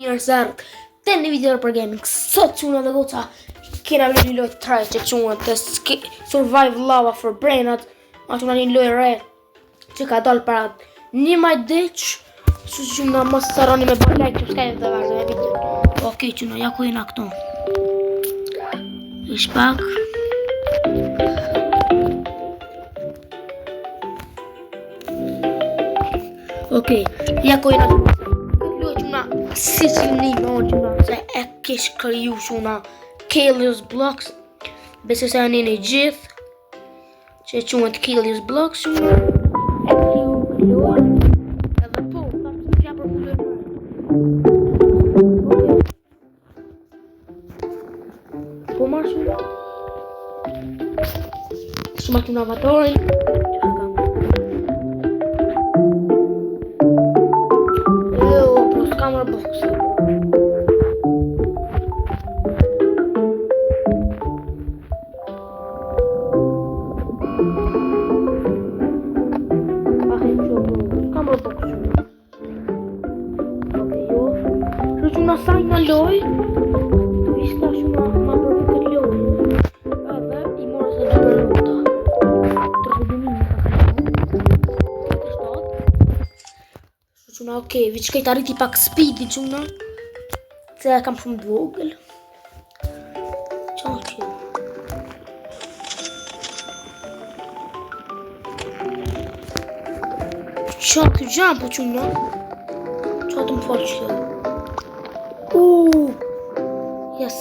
Njerëzart, të në video për gaming. Sot që unë dhe goca kena me një lojt traj që unë të Survive Lava for Brainat. Ma që unë një lojt re që ka dalë para një maj dheq. Su që unë mos të saroni me bërë like, subscribe dhe vazhdo me video. Ok që unë, ja ku jena këto ish pak. Ok, ja ku jena këto. Si që një më se e kish kriju shuna Kalius Blocks. Besoj se janë një gjithë që e quhet Kalius Blocks shuna. E kriju edhe po, ta që t'ja për pëllë. Po marrë shuna shuma që në avatorin. Camera box. Camera box. Okay, jo. Që na sajnë në loj. Tu ishta shumë ma përru këtë loj. Edhe i morë se dhe minuta. 30 minuta. Quna, okej, vi që kejtë arriti pak speedi quna. Se e kam shumë dvogël. Qa që? Qa kjo jump quna? Qa të më falë që? Yes.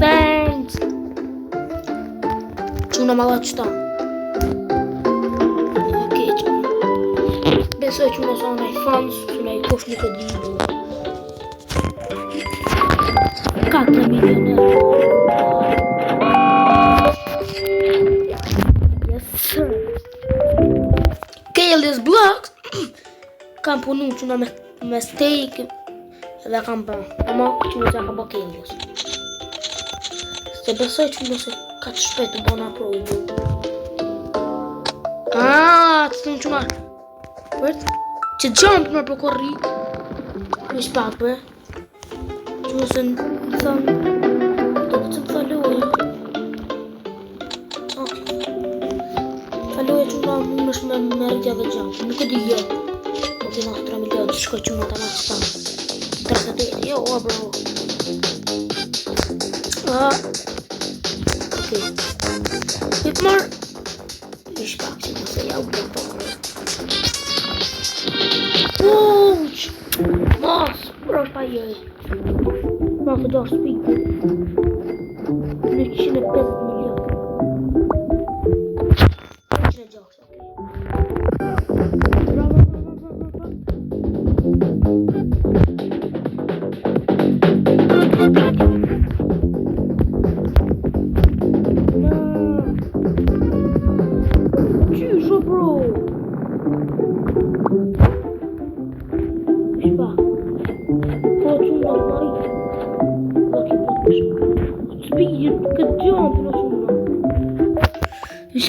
Thanks. Quna ma dha qëta. Besoj që unë sa në i fans, që në i kosh një këtë gjithë. 4 milioner. Yes sir. Kalius Blocks. Kam punu që në me steak. Edhe kam bërë. Ama që në që ka bërë Kalius. Se besoj që në se ka të shpet të bëna provu. Të të në që marë. Që jump në përkorri. Në shpak bre. Që nëse në thëmë do të që më thaloj. Ok. Thaloj që nga më është me rritja dhe jump. Nuk e di jo. Ok, nga 3 milion që shkoj që nga ta nga që tamë 38, jo bro. Ok. Këtë marë në shpak që nëse ja u bërë përkorri. Ouch! Mas, bro, pa joj. Mas, do speed. 150 milion. 160, ok. Bravo. Qysho, bro.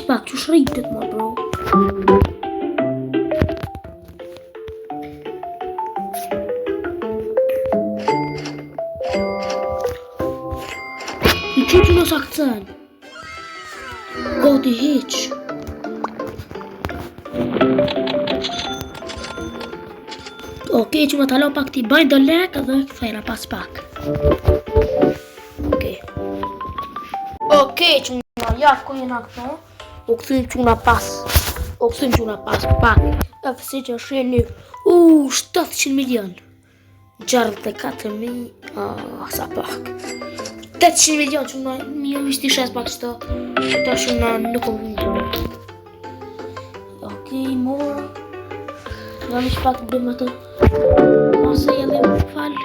Pak, që shritet ma bro. I që nësë akcen. Gati heq. Ok, që më talo pak ti bajnë do lek edhe fejna pas pak. Ok, që më jak ku jena këto. O këthim që nga pas pak. E fësi që është një 700 milion. 64.000. Sa pak 800 milion që nga mi jo ishti shes pak qëto. Këto që nga nuk o vindë. Ok, morë. Nga mi që pak të bëjmë ato. Ose jeli më falë.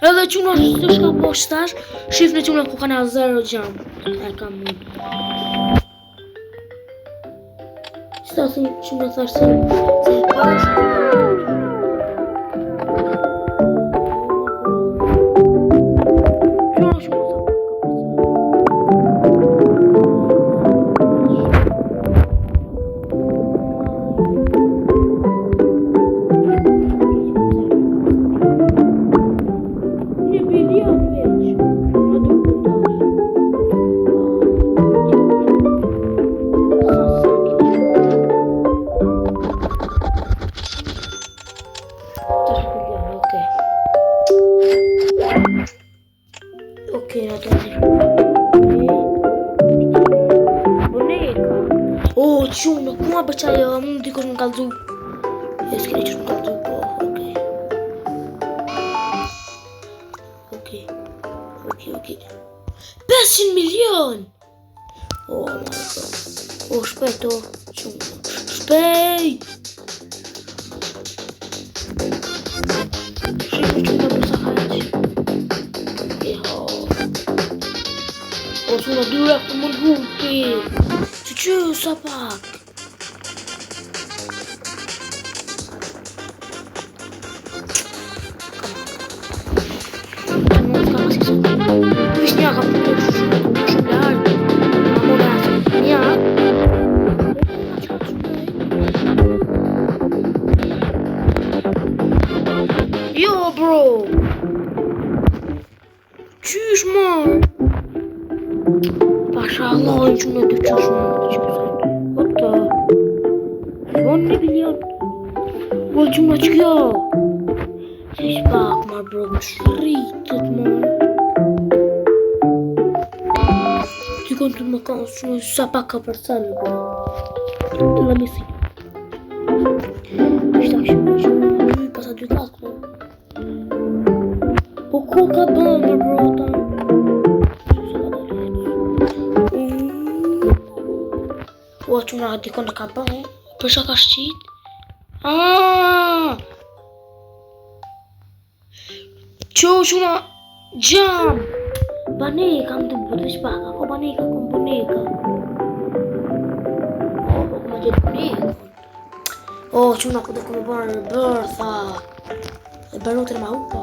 Edhe që nga të shka po shtash. Shifne që nga ku kana 0 jump. E kam një. Stasim që me thash se e pash. Qunë, ku ma bëqa jo, mund dikush më kalzu. E s'kene që më kalzu, po, okej. 500 milion! Oh my god. Oh, shpejt, oh. Shpejt! Shpejt që nga përsa hajq. Eho. O, që nga dyre këtë më nëhupi. Që sa pak. Wiesz, nie, jak Yo, bro. Tschüss, man. Maşallah, oyuncuna düşüyorsun. What the? 1 milyon. Oyuncuna çıkıyor. Hiç bakma, bro. Shritet, man. Quanto uma calça só para acabar sabe ela me sim está chegando passar de casco o coca bomba bro tá o outro lado de quando acabar puxa castit uma jam Boneka, am de spaga, cu boneka, cu boneka. Oh, cum de boneka. Oh, c'è una cosa come buona bertha. E benuta ma upa.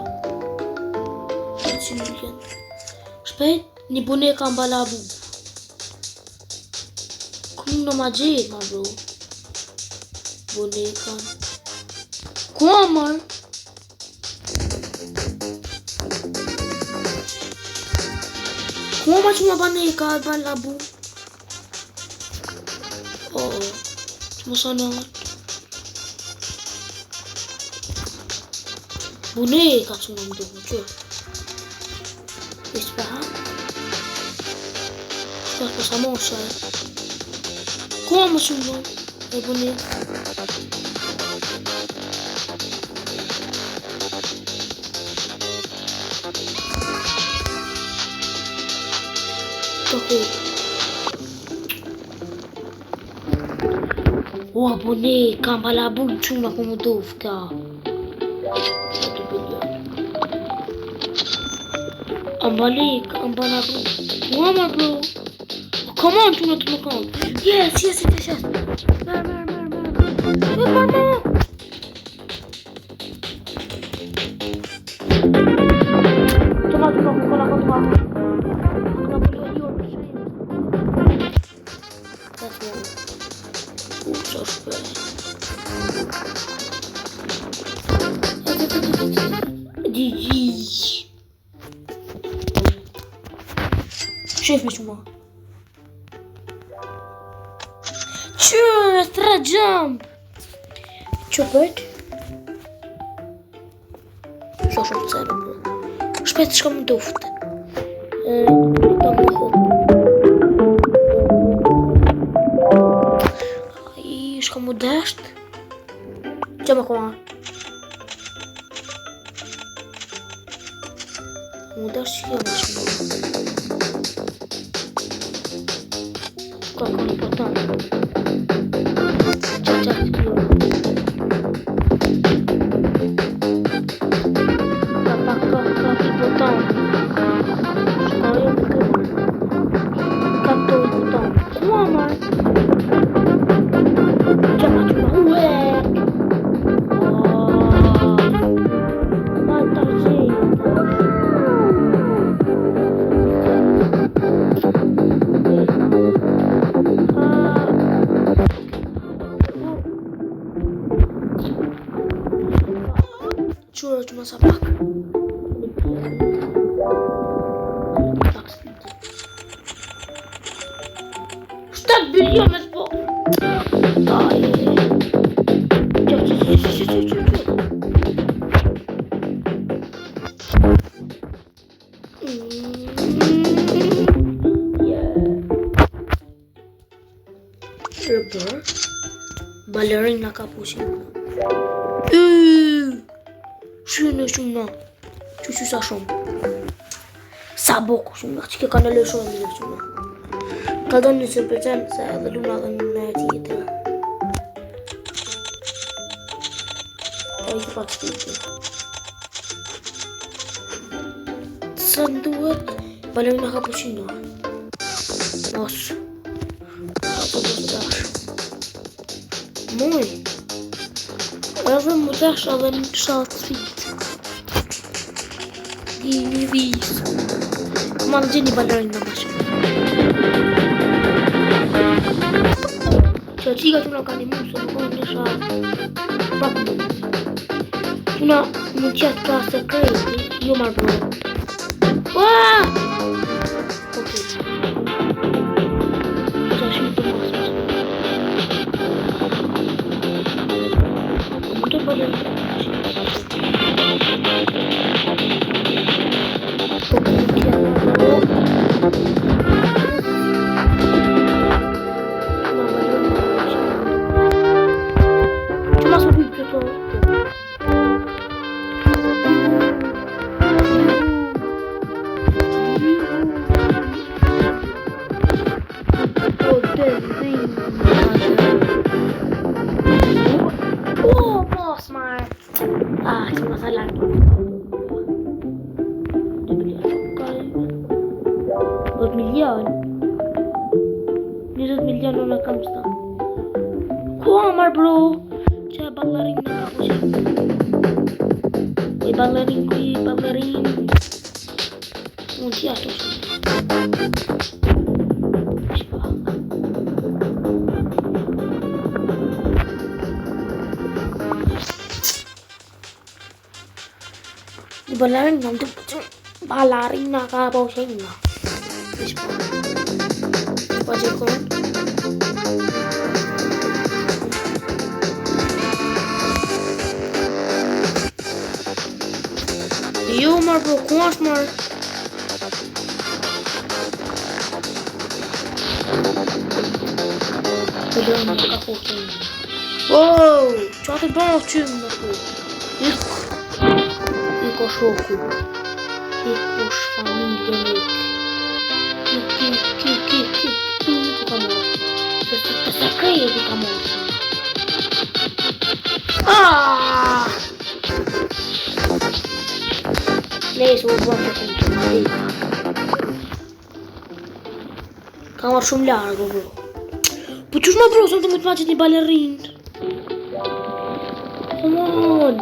Shpejt, një boneka mbalabu. Kum në ma gjet, ma bro. Boneka. Ku amër? Como uma boneka balabu? Oh, emocionante. Boneka, tu não me deu muito. Espera. Está com essa moça. Como tu não? É boneka. O boneka mbalabu çuna como dufka. Ambalik, ambalabu. Mama bro. Come on, çuna come. Yes. Mer. Toma, kola. شايف ما شو ترى جامب شوفت شو تصير شبيت شكون دوفت شكون داشت جمع كمان مدرش يوم Qual é o botão? Captou o botão. Como? Já bateu na rua. Чё, у нас собак? Что берем из бок? Rubber. Balerina cappuccino. Shune shumë. Që sa shumë. Sa boku shumë, që ke kanë lëshon mirë shumë. Ka dhënë 20% se edhe Luna dhe në tjetër. Ka i pak shtiti. Sa duhet balerina cappuccino. Mos. Ato do të dash. Moj. Edhe më dash edhe në shatë fit. Gjini vis. Ma në gjeni balerina më shumë. Që qiga që nga ka një musë, më kohë një shatë. Pak më. Që nga më qëtë ka sekreti, jo marë bro. Waaah! Ok. Qa shumë të masë. Më të balerina. Milion në kam sta. Kua marr bro? Që e ballerin në cappuccino. Kuj ballerin. Unë t'ja të shumë. Ballerina cappuccino. Pode com. Jo maar bro, kom eens maar. Wow, çat ik ben opçum bro. Ik was choco. Ik was familie. Lees hoe wordt het niet. Kan maar shumë largo bro. Po çush ma bro, son të më të maqet një balerin. Come on.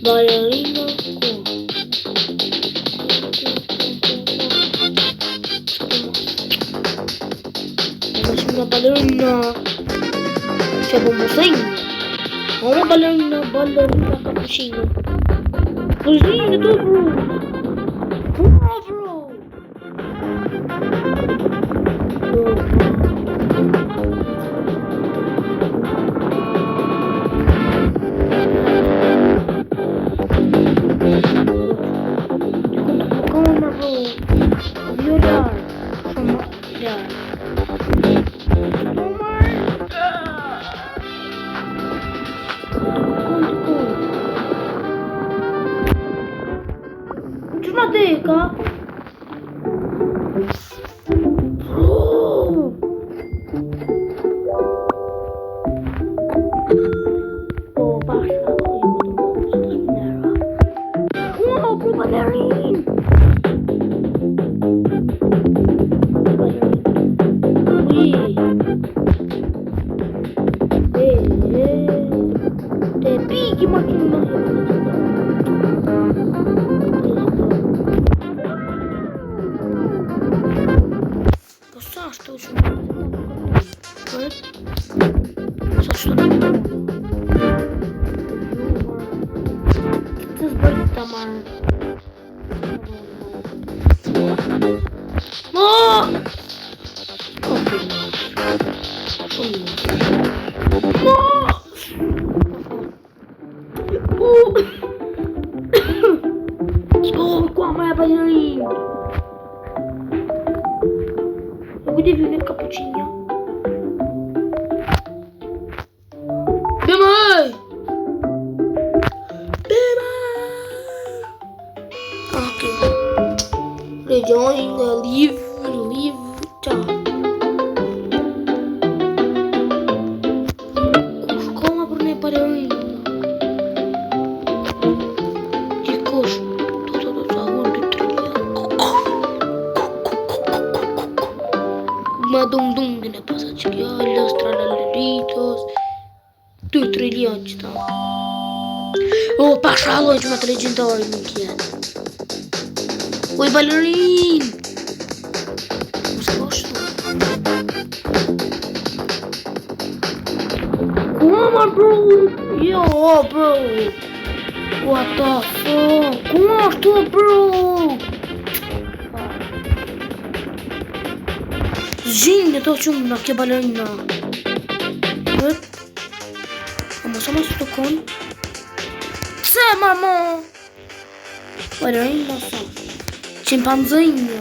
Balerina. Uma balerina. C'è bombosegno. Uma balerina cappuccino. Così tu bro. Bro. Deca. Oh, basta. Wow, pro balerin. Te pigi macchina. Что еще? Что? Ты сборник Тамар. join the leave chat. Kush ka për ne balerin? Dikush. Ma dum din e pasa që kjo, los tralalitos, 2 trilion që ta. O, pashaloj që ma të legendari nuk jetë. Oj, balerin! Mos shtu. Come on, bro! Yo, bro! What the fuck? Come on, bro! Zhinjë të qumë në kjo balerina. Ama së të konë. Pse, mama? Balerina sa. Çimpanzinho.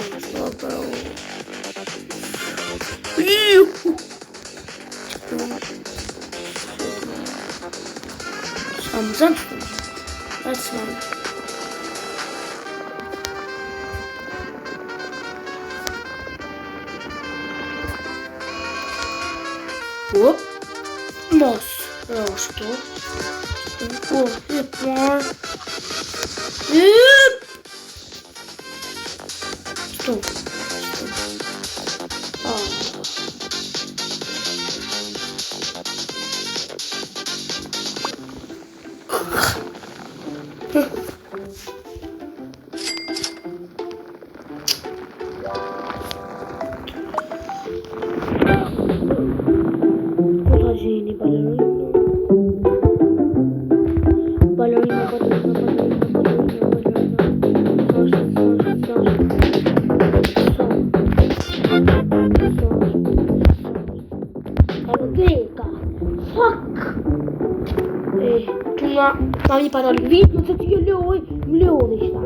Something. That's one. Whoop. Moss. Rosto. Oh, hip more. Hip. Stop. Oh. Ballerina. Fuck! Ma mi parla il video, se ti leone sta.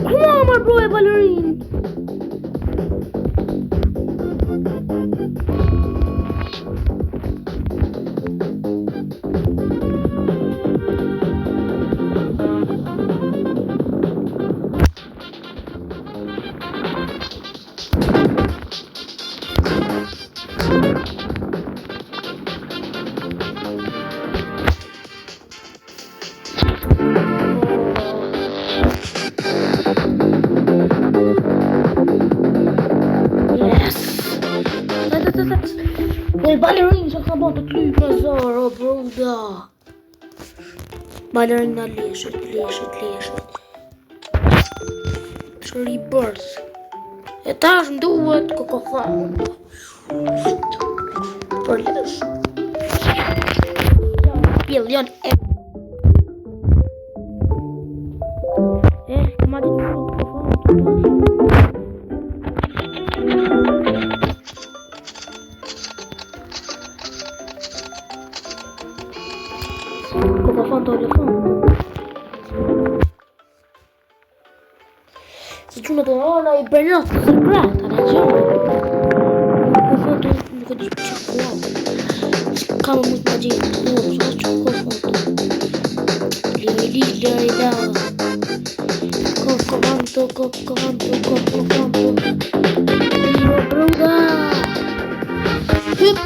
Come on, my boy, ballerine! Oj, ballerina që ka bërë të klyp në zoro, broda. Ballerina leshet. Shri bërth. E tash më duhet kokofan. Për lesh. Bilion e. Ma di të kokofan. Kokofan telefon. Se që në të nëna i bërnat të zërbrat, anë gjërë. Kokofan të nuk e di që kuat. Ka më mujtë ma gjithë të burë, sa që kokofan të. Lila. Kokofan të. Lila, broda. Hyp.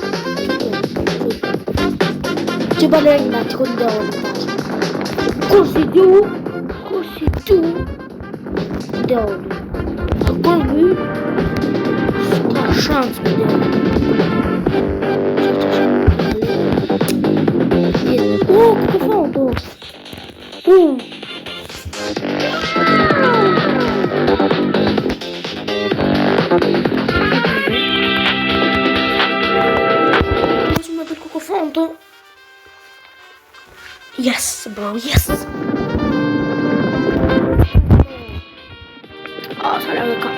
Që balerina të këndonë. Kur si du. Donë. A kur hy, s'ka shans me donë. Kokofon të. Me të kokofon të. Yes, bro, yes. Oh, sarà che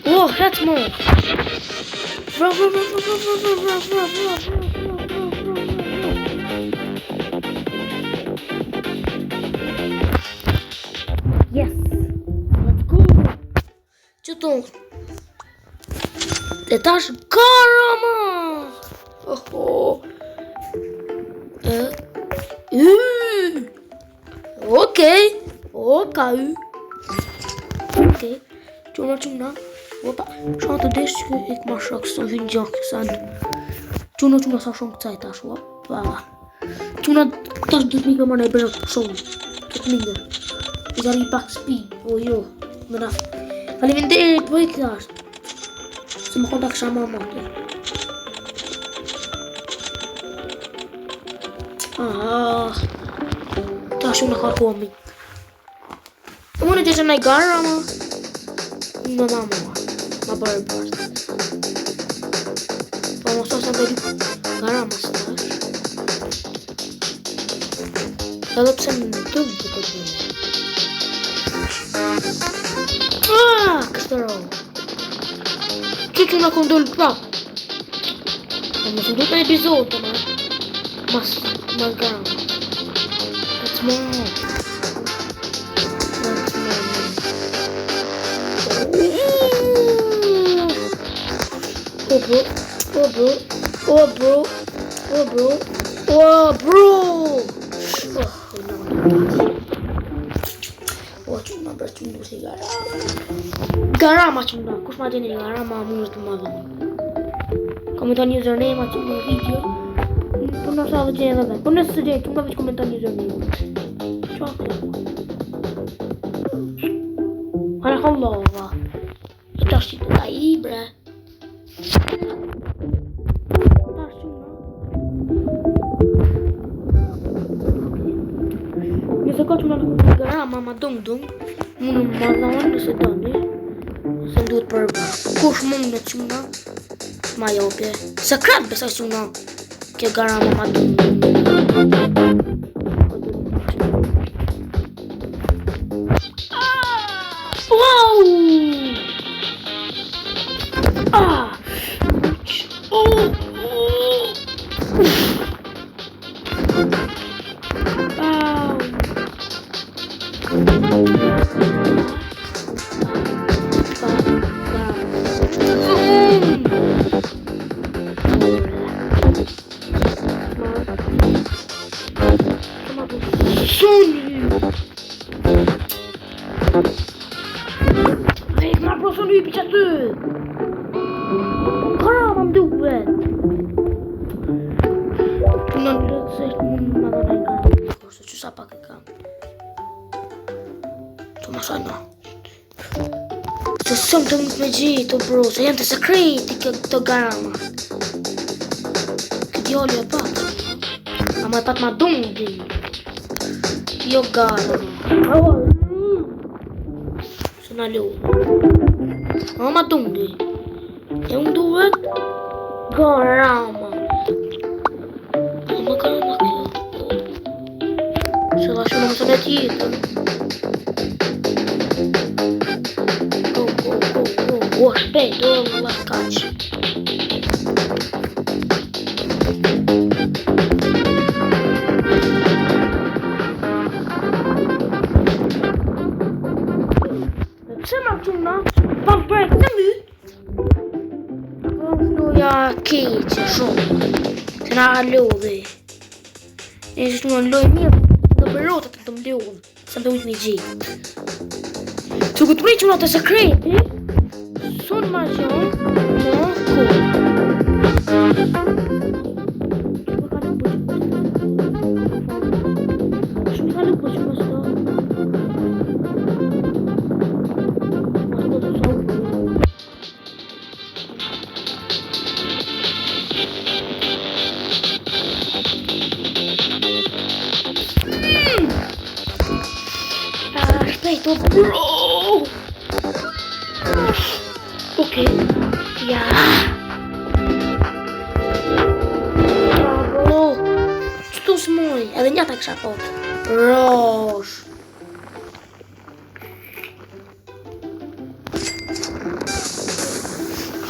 oh, that's more. Bro. Yes. Let's go. Çuton. Etaş karama. Oh. Okej. Okej. Okej. Çuna. Opa. Şu anda değişik ilk maşraksın vincan sen. Çuna sa shumë këcaj tash. Opa. Çuna tash do të mikë më në bëjë shumë. Të mirë. Zari pak speed. O jo. Më na. Faleminderit po i tash. Se më konta kisha më motë. Tash unë ka komi. Unë gjë në gara ama. Mama. Ma bërë bërë. Po më sot se më bëri gara ma stash. Edhe pse më të të të. Kështëro. Që nga këndol prap. Më së duke epizod të më. Mas gara. That's more. Oh bro. Çuna bërë si gara. Garama çuna. Kush ma gjeni garama mund të më dhënë. Komentoni username aty në video. Po nëse do gjeni edhe. Po nëse gjeni, çuna veç komentoni username. Çfarë? Allah. Tash ti ta I bre. Nëse ka që në garama ma dung, mund më madhonë nëse doni. Se më duhet për kush mund në quna, ma jope. Sekret besaj quna, kjo garama ma dung. Wow! Sono I piaciatori. Caramba, I'm doing. Non sei madonna in casa. Forse ci sa che cambia. Insomma, sai no. Se something legito, bro. Se niente segreti che to garama. Che diavolo è fatto? Ma è fatto ma dunghi. Io garama. Sono a lui. Ma dunghi. È un duet. Garama. Ma garama che se lascio una sola dietro. Go. Aspetta, non la caccio. Sembra che una vampire camu. Ja, keetje, zo. Ten hallowe. Deze toen een looi meer. Dat berood dat het om leeuwen. Dat doe ik niet zie. Zo goed weet je wat is secret, hè? Zo'n maar zo. Maar aspetta, bro. Ok, ja. Bro, što si moj? Edhe një ta kisha thot. Rosh.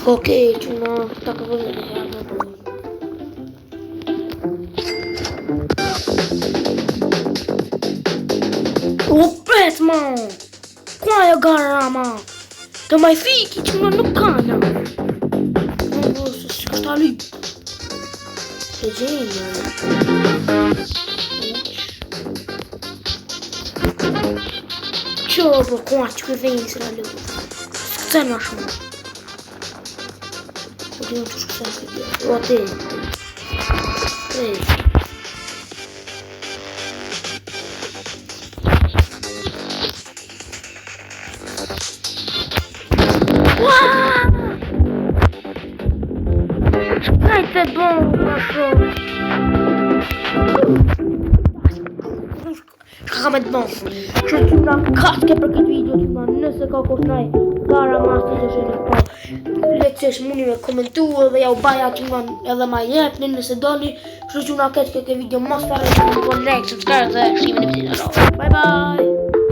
Ok, quna, ta ka vëllë dhe jarë, bro. Opet, man! Qua e garama? Të maj fiki që në nuk kana. Se s'ka shta lyp. Të gjenjë. Qo, po kua që këdhenjë së në lëgu. S'këtën ma shumë. Po të jënë që shkëtën këtë bjerë. O, te. Shkajte bon, ma shumë. Shkamet bon. Që që nga kaske për këtë video që nga nëse ka kushnaj gara mas të që në po. Lecësh muni me komentu edhe ja u baja që nga edhe ma jepni nëse doni. Që që nga këtë video mos të arrejtë në like, subscribe dhe shimin e pëtina. Bye bye!